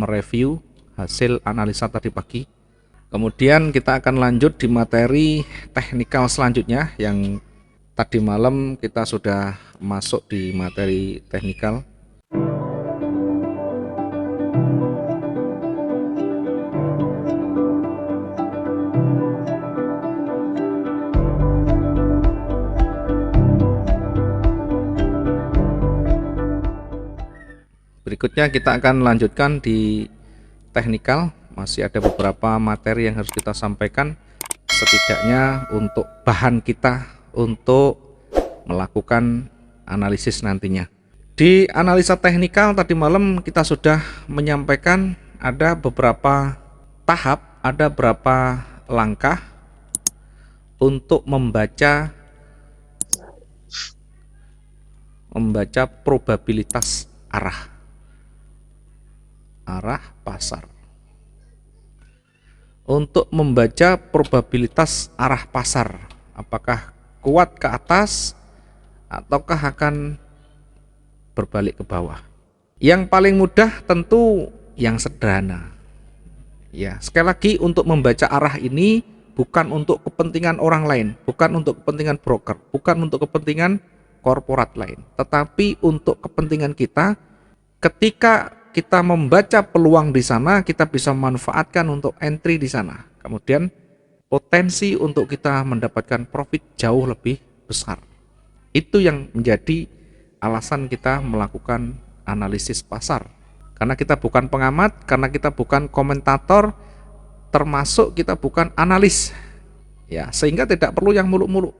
mereview hasil analisa tadi pagi. Kemudian kita akan lanjut di materi teknikal selanjutnya, yang tadi malam kita sudah masuk di materi teknikal. Berikutnya kita akan lanjutkan di teknikal. Masih ada beberapa materi yang harus kita sampaikan, setidaknya untuk bahan kita untuk melakukan analisis nantinya. Di analisa teknikal tadi malam kita sudah menyampaikan ada beberapa tahap, ada beberapa langkah untuk membaca probabilitas arah pasar. Untuk membaca probabilitas arah pasar, apakah kuat ke atas ataukah akan berbalik ke bawah. Yang paling mudah tentu yang sederhana. Ya, sekali lagi, untuk membaca arah ini bukan untuk kepentingan orang lain, bukan untuk kepentingan broker, bukan untuk kepentingan korporat lain, tetapi untuk kepentingan kita. Ketika kita membaca peluang di sana, kita bisa manfaatkan untuk entry di sana. Kemudian potensi untuk kita mendapatkan profit jauh lebih besar. Itu yang menjadi alasan kita melakukan analisis pasar. Karena kita bukan pengamat, karena kita bukan komentator, termasuk kita bukan analis. Ya, sehingga tidak perlu yang muluk-muluk.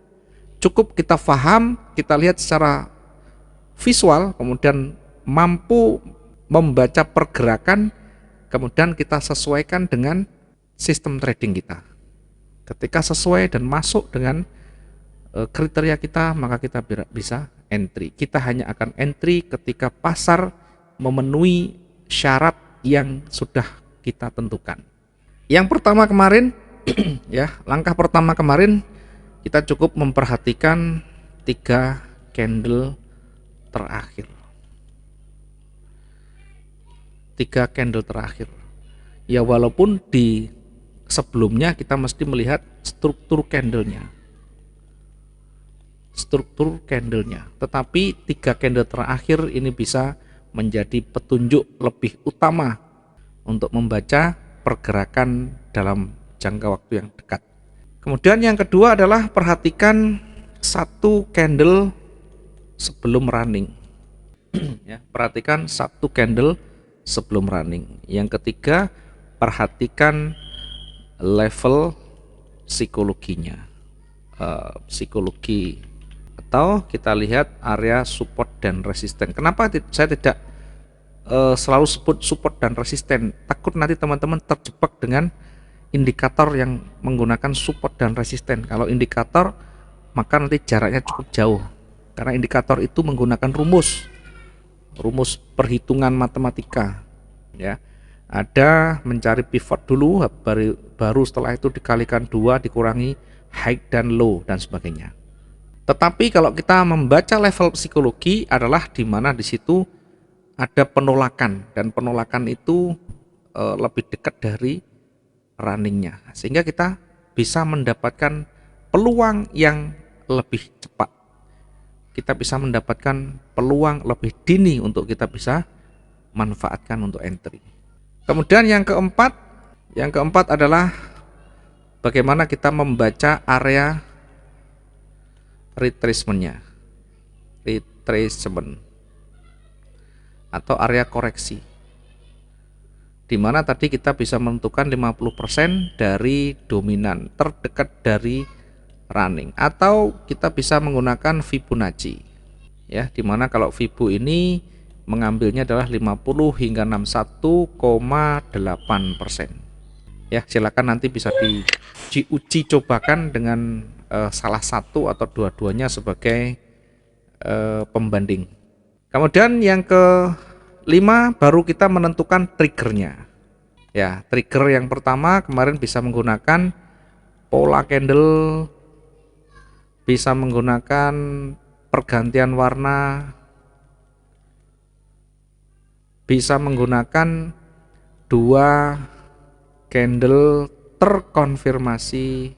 Cukup kita paham, kita lihat secara visual, kemudian mampu membaca pergerakan, kemudian kita sesuaikan dengan sistem trading kita. Ketika sesuai dan masuk dengan kriteria kita, maka kita bisa entry. Kita hanya akan entry ketika pasar memenuhi syarat yang sudah kita tentukan. Yang pertama kemarin ya, langkah pertama kemarin kita cukup memperhatikan 3 candle terakhir. 3 candle terakhir. Ya, walaupun di sebelumnya kita mesti melihat struktur candlenya. Tetapi 3 candle terakhir ini bisa menjadi petunjuk lebih utama untuk membaca pergerakan dalam jangka waktu yang dekat. Kemudian yang kedua adalah perhatikan 1 candle sebelum running. Ya, perhatikan 1 candle sebelum running. Yang ketiga, perhatikan level psikologinya, psikologi, atau kita lihat area support dan resisten. Kenapa saya tidak selalu sebut support dan resisten? Takut nanti teman-teman terjebak dengan indikator yang menggunakan support dan resisten. Kalau indikator, maka nanti jaraknya cukup jauh, karena indikator itu menggunakan rumus perhitungan matematika. Ya, ada mencari pivot dulu, baru setelah itu dikalikan 2, dikurangi high dan low dan sebagainya. Tetapi kalau kita membaca level psikologi adalah di mana di situ ada penolakan, dan penolakan itu lebih dekat dari runningnya, sehingga kita bisa mendapatkan peluang yang lebih cepat. Kita bisa mendapatkan peluang lebih dini untuk kita bisa manfaatkan untuk entry. Kemudian yang keempat adalah bagaimana kita membaca area retracement atau area koreksi, di mana tadi kita bisa menentukan 50% dari dominan terdekat dari running, atau kita bisa menggunakan Fibonacci, ya, dimana kalau Fibo ini mengambilnya adalah 50 hingga 61,8%. Ya, silakan nanti bisa diuji cobakan dengan salah satu atau dua-duanya sebagai pembanding. Kemudian yang kelima, baru kita menentukan triggernya. Ya, trigger yang pertama kemarin bisa menggunakan pola candle, bisa menggunakan pergantian warna, bisa menggunakan 2 candle terkonfirmasi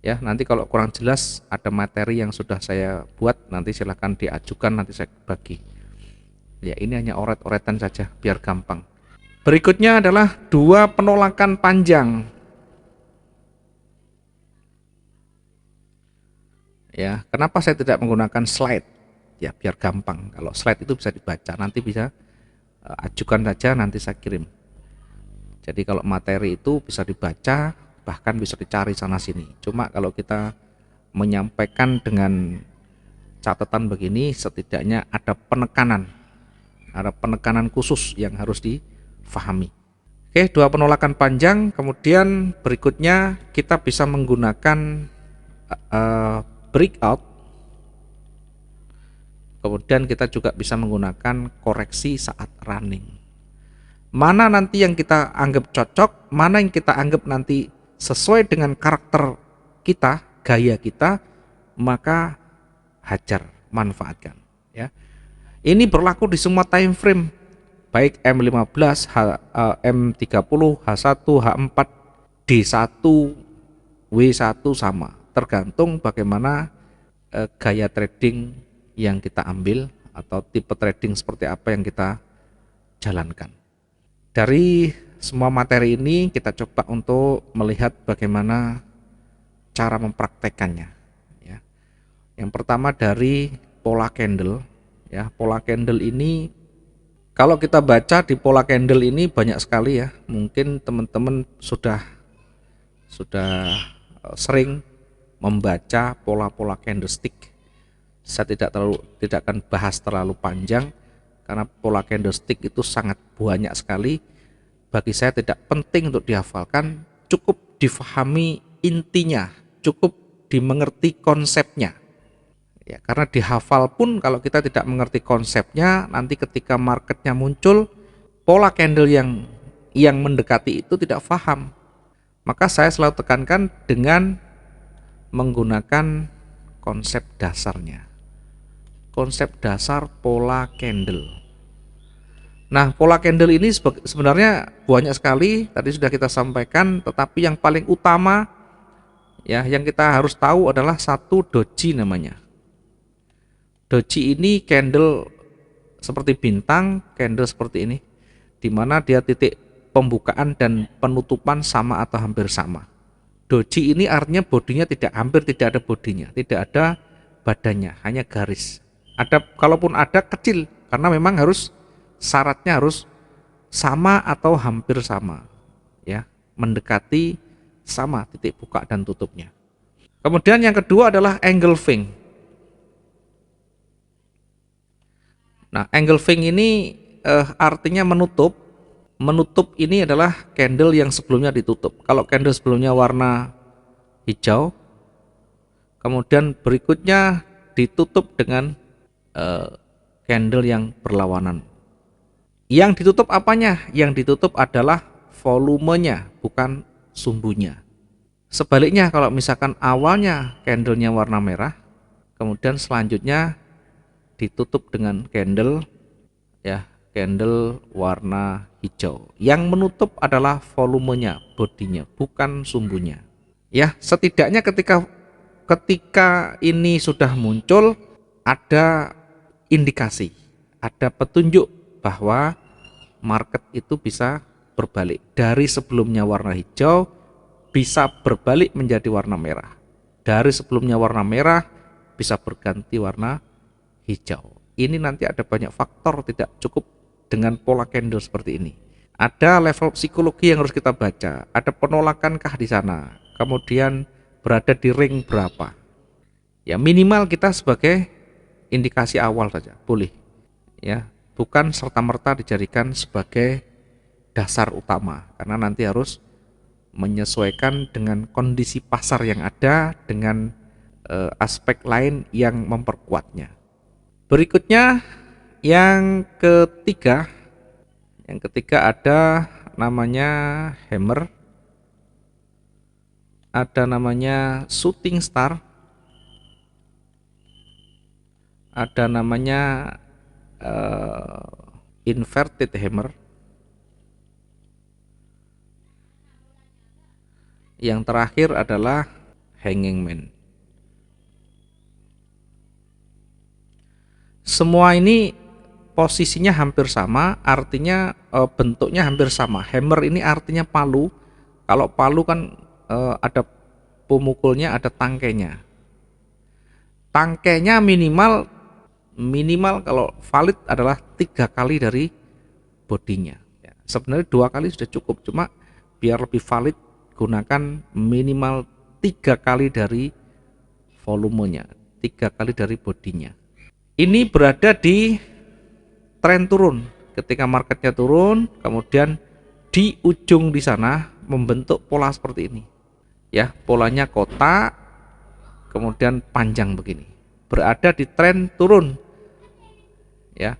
ya. Nanti kalau kurang jelas ada materi yang sudah saya buat, nanti silahkan diajukan, nanti saya bagi ya. Ini hanya oret-oretan saja biar gampang. Berikutnya adalah 2 penolakan panjang ya. Kenapa saya tidak menggunakan slide ya, biar gampang. Kalau slide itu bisa dibaca, nanti bisa ajukan saja, nanti saya kirim. Jadi kalau materi itu bisa dibaca, bahkan bisa dicari sana sini. Cuma kalau kita menyampaikan dengan catatan begini, setidaknya ada penekanan khusus yang harus difahami. Oke, 2 penolakan panjang. Kemudian berikutnya kita bisa menggunakan breakout. Kemudian kita juga bisa menggunakan koreksi saat running. Mana nanti yang kita anggap cocok, mana yang kita anggap nanti sesuai dengan karakter kita, gaya kita, maka hajar, manfaatkan ya. Ini berlaku di semua time frame, baik M15, M30, H1, H4, D1, W1 sama, tergantung bagaimana gaya trading yang kita ambil atau tipe trading seperti apa yang kita jalankan. Dari semua materi ini kita coba untuk melihat bagaimana cara mempraktekannya ya. Yang pertama dari pola candle ya. Pola candle ini kalau kita baca di pola candle ini banyak sekali ya. Mungkin teman-teman sudah sering membaca pola-pola candlestick. Saya tidak akan bahas terlalu panjang karena pola candlestick itu sangat banyak sekali. Bagi saya tidak penting untuk dihafalkan, cukup difahami intinya, cukup dimengerti konsepnya ya. Karena dihafal pun kalau kita tidak mengerti konsepnya, nanti ketika marketnya muncul pola candle yang mendekati itu tidak paham. Maka saya selalu tekankan dengan menggunakan konsep dasarnya, konsep dasar pola candle. Nah, pola candle ini sebenarnya banyak sekali, tadi sudah kita sampaikan, tetapi yang paling utama ya yang kita harus tahu adalah satu doji namanya. Doji ini candle seperti bintang, candle seperti ini, di mana dia titik pembukaan dan penutupan sama atau hampir sama. Doji ini artinya bodinya hampir tidak ada bodinya, tidak ada badannya, hanya garis. Kalaupun ada kecil, karena memang syaratnya harus sama atau hampir sama ya, mendekati sama titik buka dan tutupnya. Kemudian yang kedua adalah engulfing. Nah, engulfing ini artinya menutup. Menutup ini adalah candle yang sebelumnya ditutup. Kalau candle sebelumnya warna hijau, kemudian berikutnya ditutup dengan candle yang berlawanan. Yang ditutup apanya? Yang ditutup adalah volumenya, bukan sumbunya. Sebaliknya kalau misalkan awalnya candlenya warna merah, kemudian selanjutnya ditutup dengan candle warna hijau. Yang menutup adalah volumenya, bodinya, bukan sumbunya. Ya, setidaknya ketika ini sudah muncul ada indikasi, ada petunjuk bahwa market itu bisa berbalik dari sebelumnya warna hijau bisa berbalik menjadi warna merah, dari sebelumnya warna merah bisa berganti warna hijau. Ini nanti ada banyak faktor, tidak cukup dengan pola candle seperti ini. Ada level psikologi yang harus kita baca, ada penolakankah di sana, kemudian berada di ring berapa ya. Minimal kita sebagai indikasi awal saja boleh ya, bukan serta-merta dijadikan sebagai dasar utama, karena nanti harus menyesuaikan dengan kondisi pasar yang ada, dengan aspek lain yang memperkuatnya. Berikutnya yang ketiga ada namanya hammer, ada namanya shooting star, ada namanya inverted hammer. Yang terakhir adalah hanging man. Semua ini posisinya hampir sama, artinya bentuknya hampir sama. Hammer ini artinya palu. Kalau palu kan ada pemukulnya, ada tangkainya. Tangkainya minimal kalau valid adalah 3 kali dari bodinya. Ya, sebenarnya 2 kali sudah cukup, cuma biar lebih valid gunakan minimal 3 kali dari volumenya, 3 kali dari bodinya. Ini berada di tren turun. Ketika marketnya turun, kemudian di ujung di sana membentuk pola seperti ini. Ya, polanya kotak, kemudian panjang begini. Berada di tren turun. Ya.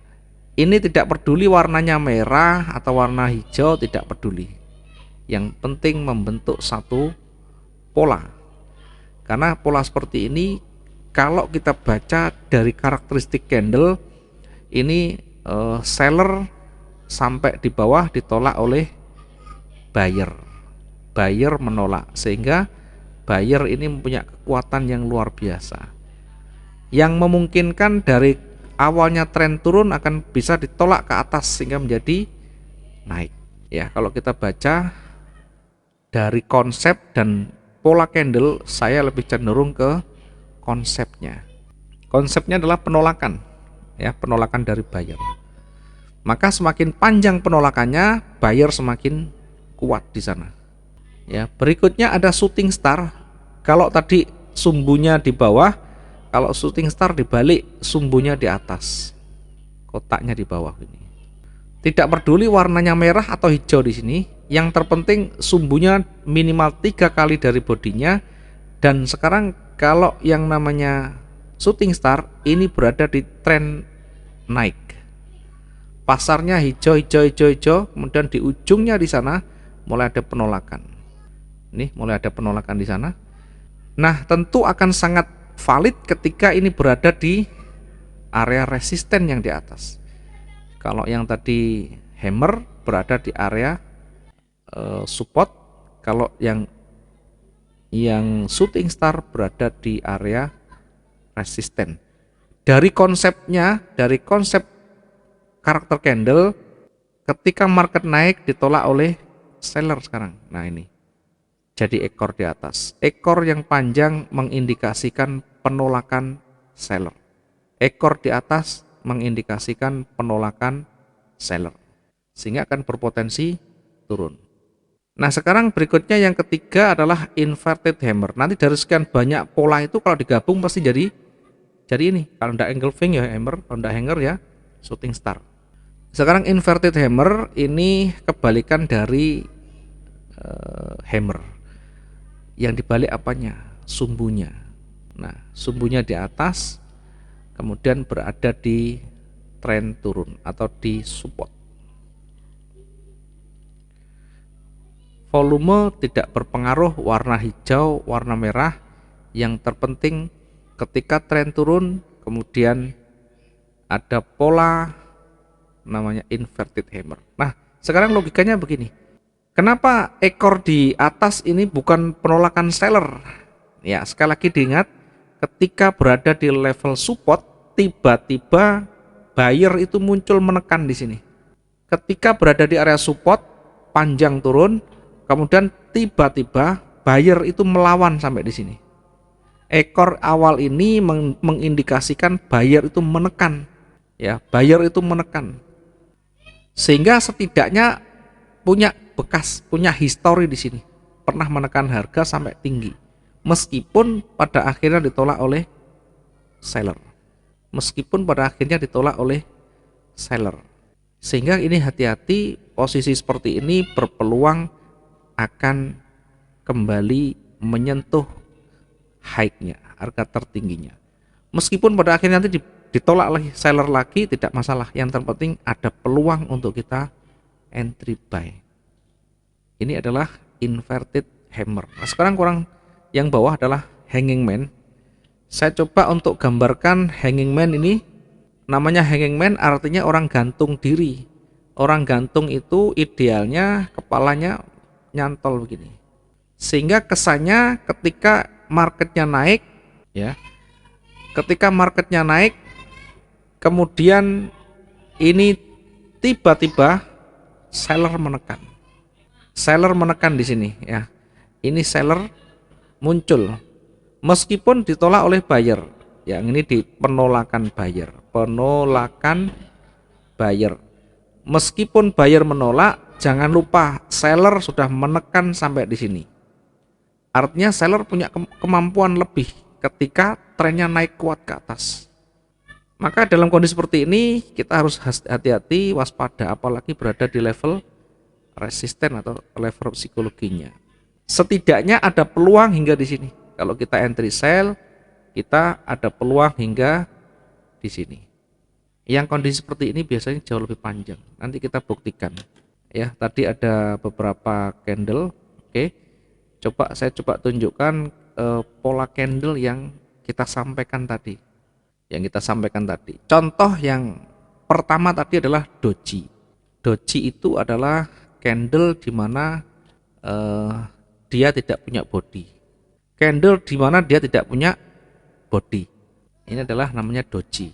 Ini tidak peduli warnanya merah atau warna hijau, tidak peduli. Yang penting membentuk satu pola. Karena pola seperti ini kalau kita baca dari karakteristik candle ini seller sampai di bawah ditolak oleh buyer. Buyer menolak, sehingga buyer ini mempunyai kekuatan yang luar biasa. Yang memungkinkan dari awalnya tren turun akan bisa ditolak ke atas sehingga menjadi naik. Ya, kalau kita baca dari konsep dan pola candle, saya lebih cenderung ke konsepnya. Konsepnya adalah penolakan, ya, penolakan dari buyer. Maka semakin panjang penolakannya, buyer semakin kuat di sana. Ya, berikutnya ada shooting star. Kalau tadi sumbunya di bawah, kalau shooting star dibalik, sumbunya di atas, kotaknya di bawah ini. Tidak peduli warnanya merah atau hijau di sini, yang terpenting sumbunya minimal 3 kali dari bodinya. Dan sekarang kalau yang namanya shooting star ini berada di tren naik. Pasarnya hijau, kemudian di ujungnya di sana mulai ada penolakan. Nih, mulai ada penolakan di sana. Nah, tentu akan sangat valid ketika ini berada di area resisten yang di atas. Kalau yang tadi hammer berada di area support, kalau yang shooting star berada di area resisten. Dari konsepnya, dari konsep karakter candle, ketika market naik ditolak oleh seller sekarang. Nah, ini jadi ekor di atas. Ekor yang panjang mengindikasikan penolakan seller. Ekor di atas mengindikasikan penolakan seller, sehingga akan berpotensi turun. Nah, sekarang berikutnya yang ketiga adalah inverted hammer. Nanti dari sekian banyak pola itu kalau digabung pasti jadi ini. Kalau tidak engulfing ya hammer, kalau tidak hanger ya shooting star. Sekarang inverted hammer ini kebalikan dari hammer. Yang dibalik apanya? Sumbunya. Nah, sumbunya di atas, kemudian berada di tren turun atau di support. Volume tidak berpengaruh warna hijau, warna merah. Yang terpenting ketika tren turun, kemudian ada pola namanya inverted hammer. Nah, sekarang logikanya begini. Kenapa ekor di atas ini bukan penolakan seller? Ya, sekali lagi diingat, ketika berada di level support, tiba-tiba buyer itu muncul menekan di sini. Ketika berada di area support, panjang turun, kemudian tiba-tiba buyer itu melawan sampai di sini. Ekor awal ini mengindikasikan buyer itu menekan. Ya, buyer itu menekan. Sehingga setidaknya punya bekas, punya histori di sini. Pernah menekan harga sampai tinggi. Meskipun pada akhirnya ditolak oleh seller. Sehingga ini hati-hati, posisi seperti ini berpeluang akan kembali menyentuh high-nya, harga tertingginya. Meskipun pada akhirnya nanti ditolak lagi seller lagi, tidak masalah. Yang terpenting ada peluang untuk kita entry buy. Ini adalah inverted hammer. Nah, sekarang yang bawah adalah hanging man. Saya coba untuk gambarkan hanging man ini. Namanya hanging man artinya orang gantung diri. Orang gantung itu idealnya kepalanya nyantol begini. Sehingga kesannya ketika marketnya naik, ya, ketika marketnya naik, kemudian ini tiba-tiba seller menekan. Seller menekan di sini, ya. Ini seller muncul meskipun ditolak oleh buyer. Yang ini di penolakan buyer. Penolakan buyer. Meskipun buyer menolak, jangan lupa seller sudah menekan sampai di sini. Artinya seller punya kemampuan lebih ketika trennya naik kuat ke atas. Maka dalam kondisi seperti ini kita harus hati-hati, waspada, apalagi berada di level resisten atau level psikologinya. Setidaknya ada peluang hingga di sini. Kalau kita entry sell, kita ada peluang hingga di sini. Yang kondisi seperti ini biasanya jauh lebih panjang. Nanti kita buktikan. Ya, tadi ada beberapa candle. Oke. Saya coba tunjukkan pola candle yang kita sampaikan tadi. Contoh yang pertama tadi adalah doji. Doji itu adalah candle di mana dia tidak punya body. Candle di mana dia tidak punya body. Ini adalah namanya doji.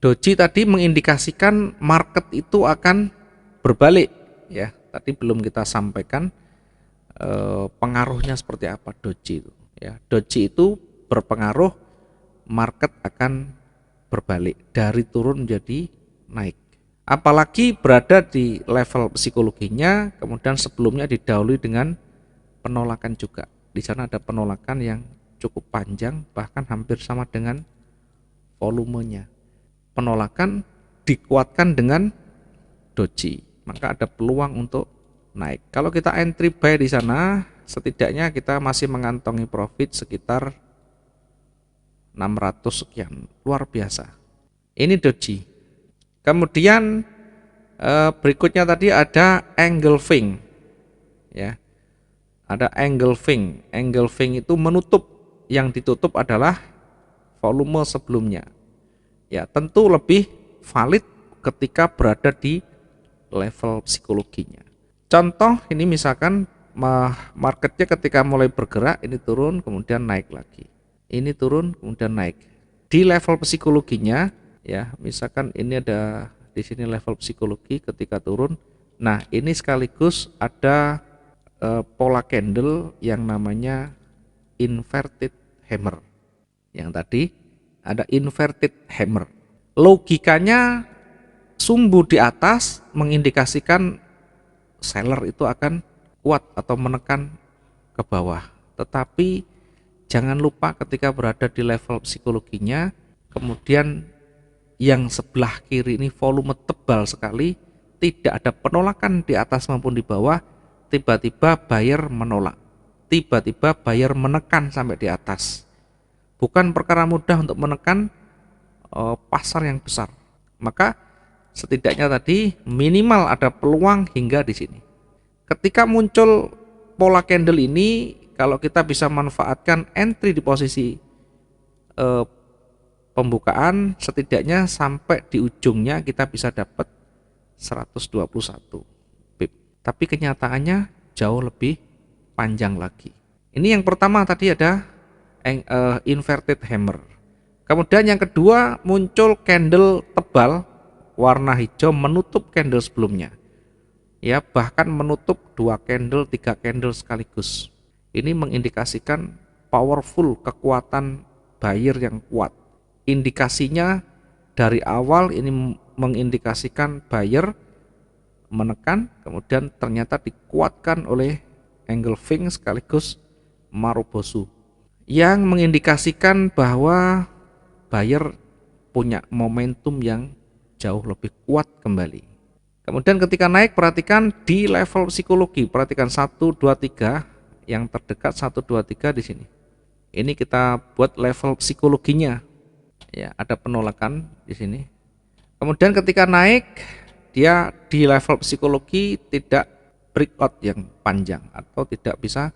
Doji tadi mengindikasikan market itu akan berbalik, ya. Tadi belum kita sampaikan pengaruhnya seperti apa doji itu, ya. Doji itu berpengaruh market akan berbalik dari turun menjadi naik. Apalagi berada di level psikologinya, kemudian sebelumnya didahului dengan penolakan juga. Di sana ada penolakan yang cukup panjang, bahkan hampir sama dengan volumenya. Penolakan dikuatkan dengan doji, maka ada peluang untuk naik. Kalau kita entry buy di sana, setidaknya kita masih mengantongi profit sekitar 600 sekian, luar biasa. Ini doji. Kemudian berikutnya tadi ada engulfing, ya. Ada engulfing. Engulfing itu menutup, yang ditutup adalah volume sebelumnya. Ya, tentu lebih valid ketika berada di level psikologinya. Contoh ini misalkan marketnya ketika mulai bergerak, ini turun kemudian naik lagi. Ini turun kemudian naik. Di level psikologinya, ya, misalkan ini ada di sini level psikologi ketika turun. Nah, ini sekaligus ada pola candle yang namanya inverted hammer. Yang tadi ada inverted hammer. Logikanya sumbu di atas mengindikasikan seller itu akan kuat atau menekan ke bawah. Tetapi jangan lupa ketika berada di level psikologinya, kemudian yang sebelah kiri ini volume tebal sekali, tidak ada penolakan di atas maupun di bawah, tiba-tiba buyer menolak. Tiba-tiba buyer menekan sampai di atas. Bukan perkara mudah untuk menekan pasar yang besar. Maka setidaknya tadi minimal ada peluang hingga di sini. Ketika muncul pola candle ini, kalau kita bisa manfaatkan entry di posisi pembukaan, setidaknya sampai di ujungnya kita bisa dapat 121 pip. Tapi kenyataannya jauh lebih panjang lagi. Ini yang pertama tadi ada inverted hammer. Kemudian yang kedua muncul candle tebal warna hijau menutup candle sebelumnya. Ya, bahkan menutup 2 candle, 3 candle sekaligus. Ini mengindikasikan powerful, kekuatan buyer yang kuat. Indikasinya dari awal ini mengindikasikan buyer menekan, kemudian ternyata dikuatkan oleh engulfing sekaligus marubozu, yang mengindikasikan bahwa buyer punya momentum yang jauh lebih kuat kembali. Kemudian ketika naik, perhatikan di level psikologi, perhatikan 1, 2, 3, yang terdekat 1, 2, 3 di sini. Ini kita buat level psikologinya. Ya, ada penolakan di sini. Kemudian ketika naik, dia di level psikologi tidak breakout yang panjang atau tidak bisa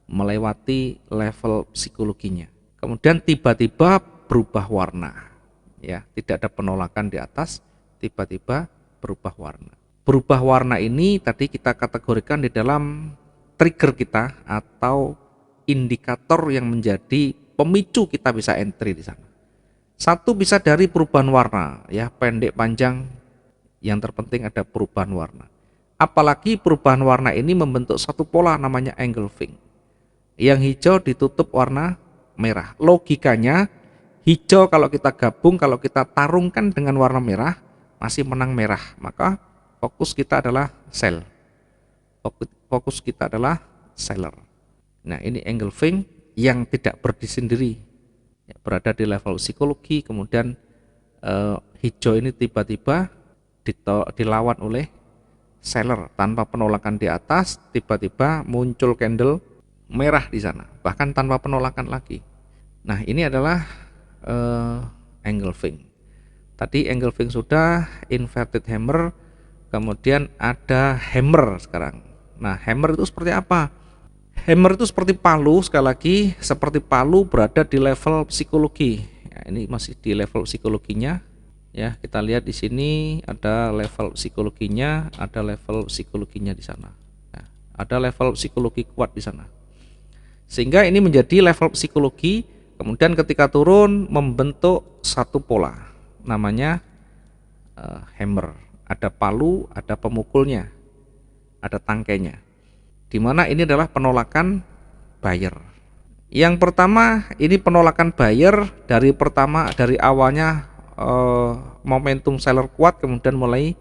melewati level psikologinya. Kemudian tiba-tiba berubah warna. Ya, tidak ada penolakan di atas, tiba-tiba berubah warna. Berubah warna ini tadi kita kategorikan di dalam trigger kita atau indikator yang menjadi pemicu kita bisa entry di sana. Satu bisa dari perubahan warna, ya, pendek panjang, yang terpenting ada perubahan warna. Apalagi perubahan warna ini membentuk satu pola namanya engulfing. Yang hijau ditutup warna merah. Logikanya hijau kalau kita gabung, kalau kita tarungkan dengan warna merah, masih menang merah. Maka fokus kita adalah sell. Fokus kita adalah seller. Nah, ini engulfing yang tidak berdiri sendiri, ya, berada di level psikologi. Kemudian hijau ini tiba-tiba dilawan oleh seller tanpa penolakan di atas, tiba-tiba muncul candle merah di sana, bahkan tanpa penolakan lagi. Nah, ini adalah engulfing. Tadi engulfing sudah, inverted hammer, kemudian ada hammer sekarang. Nah, hammer itu seperti apa? Hammer itu seperti palu, sekali lagi seperti palu berada di level psikologi. Ya, ini masih di level psikologinya. Ya, kita lihat di sini ada level psikologinya, ada level psikologinya di sana. Nah, ada level psikologi kuat di sana. Sehingga ini menjadi level psikologi, kemudian ketika turun membentuk satu pola, namanya hammer. Ada palu, ada pemukulnya, ada tangkainya. Di mana ini adalah penolakan buyer. Yang pertama ini penolakan buyer dari awalnya momentum seller kuat, kemudian mulai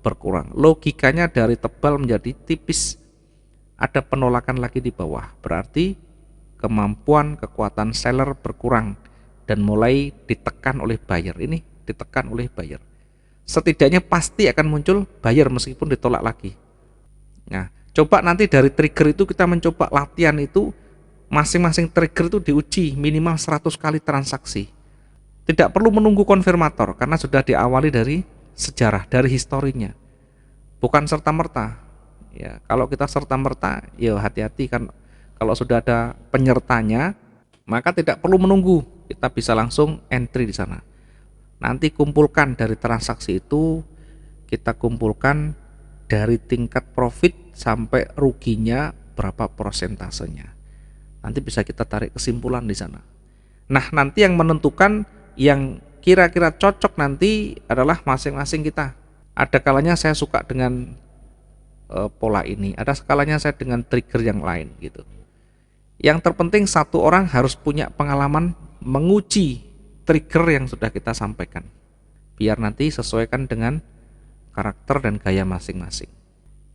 berkurang. Logikanya dari tebal menjadi tipis, ada penolakan lagi di bawah, berarti kemampuan kekuatan seller berkurang dan mulai ditekan oleh buyer. Ini ditekan oleh buyer, setidaknya pasti akan muncul buyer meskipun ditolak lagi. Nah, coba nanti dari trigger itu kita mencoba latihan itu, masing-masing trigger itu diuji minimal 100 kali transaksi. Tidak perlu menunggu konfirmator karena sudah diawali dari sejarah, dari historinya. Bukan serta-merta. Ya, kalau kita serta-merta, ya hati-hati kan, kalau sudah ada penyertanya, maka tidak perlu menunggu. Kita bisa langsung entry di sana. Nanti kumpulkan dari transaksi itu, kita kumpulkan dari tingkat profit sampai ruginya berapa persentasenya. Nanti bisa kita tarik kesimpulan di sana. Nah, nanti yang menentukan yang kira-kira cocok nanti adalah masing-masing kita. Ada kalanya saya suka dengan pola ini, ada skalanya saya dengan trigger yang lain gitu. Yang terpenting satu orang harus punya pengalaman menguji trigger yang sudah kita sampaikan, biar nanti sesuaikan dengan karakter dan gaya masing-masing.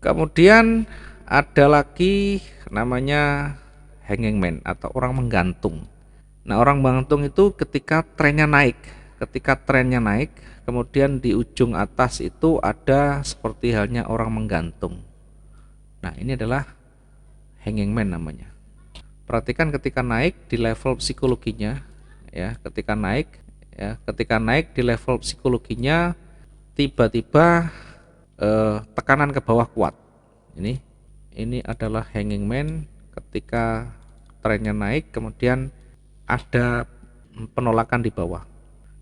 Kemudian ada lagi namanya hanging man atau orang menggantung. Nah, orang menggantung itu ketika trennya naik, kemudian di ujung atas itu ada seperti halnya orang menggantung. Nah, ini adalah hanging man namanya. Perhatikan ketika naik di level psikologinya, ya, ketika naik di level psikologinya, tiba-tiba tekanan ke bawah kuat. Ini adalah hanging man ketika trennya naik, kemudian ada penolakan di bawah.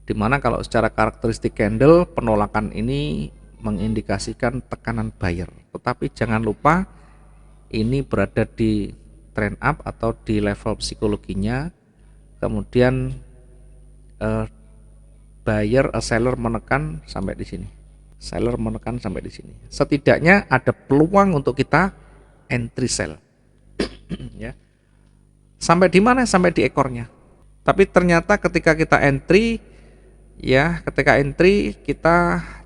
Dimana kalau secara karakteristik candle, penolakan ini mengindikasikan tekanan buyer. Tetapi jangan lupa ini berada di trend up atau di level psikologinya. Kemudian seller menekan sampai di sini. Setidaknya ada peluang untuk kita entry sell. Ya. Sampai di mana? Sampai di ekornya. Tapi ternyata ketika kita entry, kita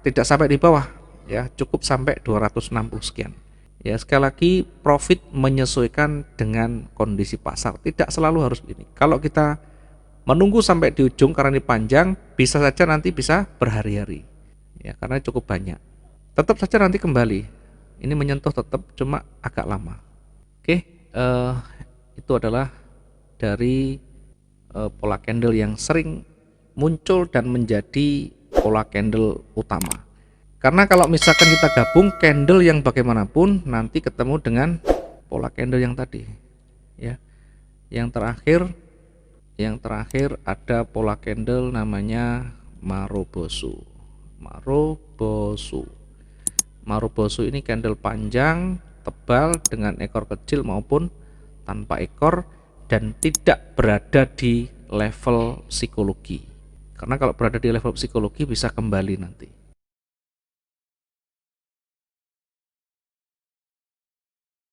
tidak sampai di bawah, ya, cukup sampai 260 sekian. Ya, sekali lagi profit menyesuaikan dengan kondisi pasar, tidak selalu harus ini. Kalau kita menunggu sampai di ujung karena ini panjang, bisa saja nanti bisa berhari-hari, ya, karena cukup banyak. Tetap saja nanti kembali, ini menyentuh tetap, cuma agak lama. Oke, itu adalah dari pola candle yang sering muncul dan menjadi pola candle utama. Karena kalau misalkan kita gabung candle yang bagaimanapun, nanti ketemu dengan pola candle yang tadi, ya. Yang terakhir ada pola candle namanya Marubozu. Marubozu ini candle panjang, tebal dengan ekor kecil maupun tanpa ekor, dan tidak berada di level psikologi. Karena kalau berada di level psikologi bisa kembali nanti.